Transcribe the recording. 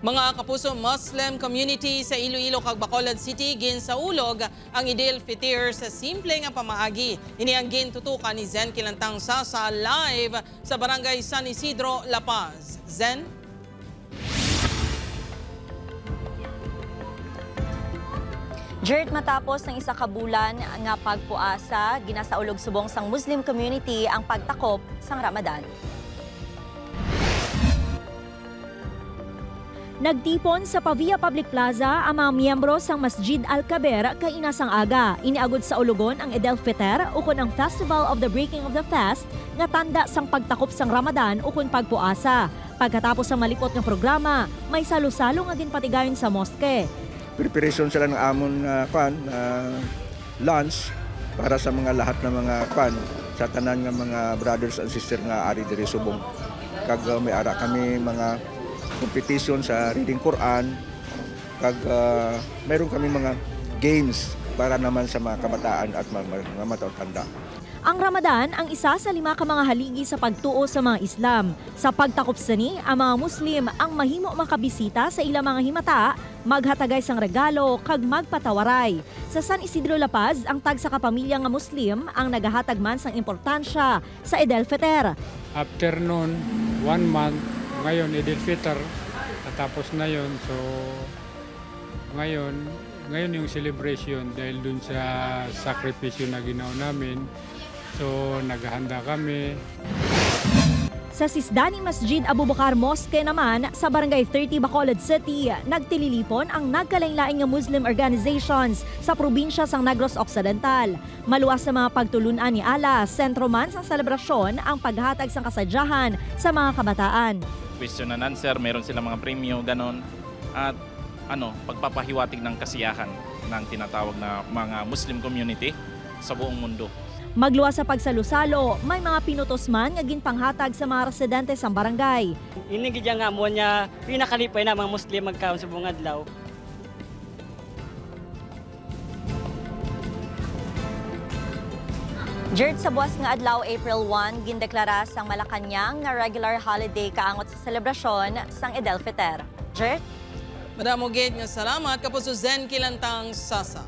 Mga kapuso Muslim community sa Iloilo kag Bacolod City ginsaulog ang Idil Fitr sa simple nga pamaagi. Ini ang gintutukan ni Zen Kilantang Sasa live sa Barangay San Isidro, La Paz. Zen? Jert, matapos ng isa ka bulan nga pagpuasa, ginasaulog subong sang Muslim community ang pagtakop sang Ramadan. Nagtipon sa Pavia Public Plaza ang mga miyembro sang Masjid Al-Kabir kay inasang aga. Iniagod sa ulugon ang Idil Fitr ukon ang Festival of the Breaking of the Fast nga tanda sang pagtakop sang Ramadan ukon pagpuasa. Pagkatapos sa malipot nga programa, may salo-salo nga ginpatigayon sa mosque. Preparation sila ng amon lunch para sa mga lahat ng mga sa tanan nga mga brothers and sisters nga ari diri subong. Kag may ara kami mga competition sa reading Quran, kag mayroon kami mga games para naman sa mga kabataan at mga matatanda. Ang Ramadan ang isa sa 5 ka mga haligi sa pagtuo sa mga Islam. Sa pagtakop sani, ang mga Muslim ang mahimo makabisita sa ilang mga himata, maghatagay sang regalo kag magpatawaray. Sa San Isidro, La Paz, ang tag sa kapamilya nga Muslim ang nagahatag man sang importansya sa Idil Fitr. After noon, 1 month, ngayon Idil Fitr, natapos na yon. So ngayon yung celebration dahil dun sa sakripisyo na ginawa namin. So, naghahanda kami. Sa Sisdani Masjid Abu Bakar Mosque naman, sa Barangay 30 Bacolod City, nagtililipon ang nagkalain-laing nga Muslim organizations sa probinsya sang Negros Occidental. Maluwas sa mga pagtulunan ni Allah, sentro man sang selebrasyon ang paghatag sang kasadyahan sa mga kabataan. Question and answer, meron silang mga premyo, ganon. At pagpapahiwatig ng kasiyahan ng tinatawag na mga Muslim community sa buong mundo. Magluwas sa pagsalusalo, may mga pinutos man nga ginpanghatag sa mga residente sa barangay. Inigidya nga mo niya, pinakalipay na mga Muslim magkaon sa buong adlaw. Jert, sa buwas nga adlaw April 1, gindeklara sang Malacañang nga regular holiday kaangot sa selebrasyon sang Idil Fitr. Jert? Madamo gid nga salamat kapuso Zen Kilantang Sasa.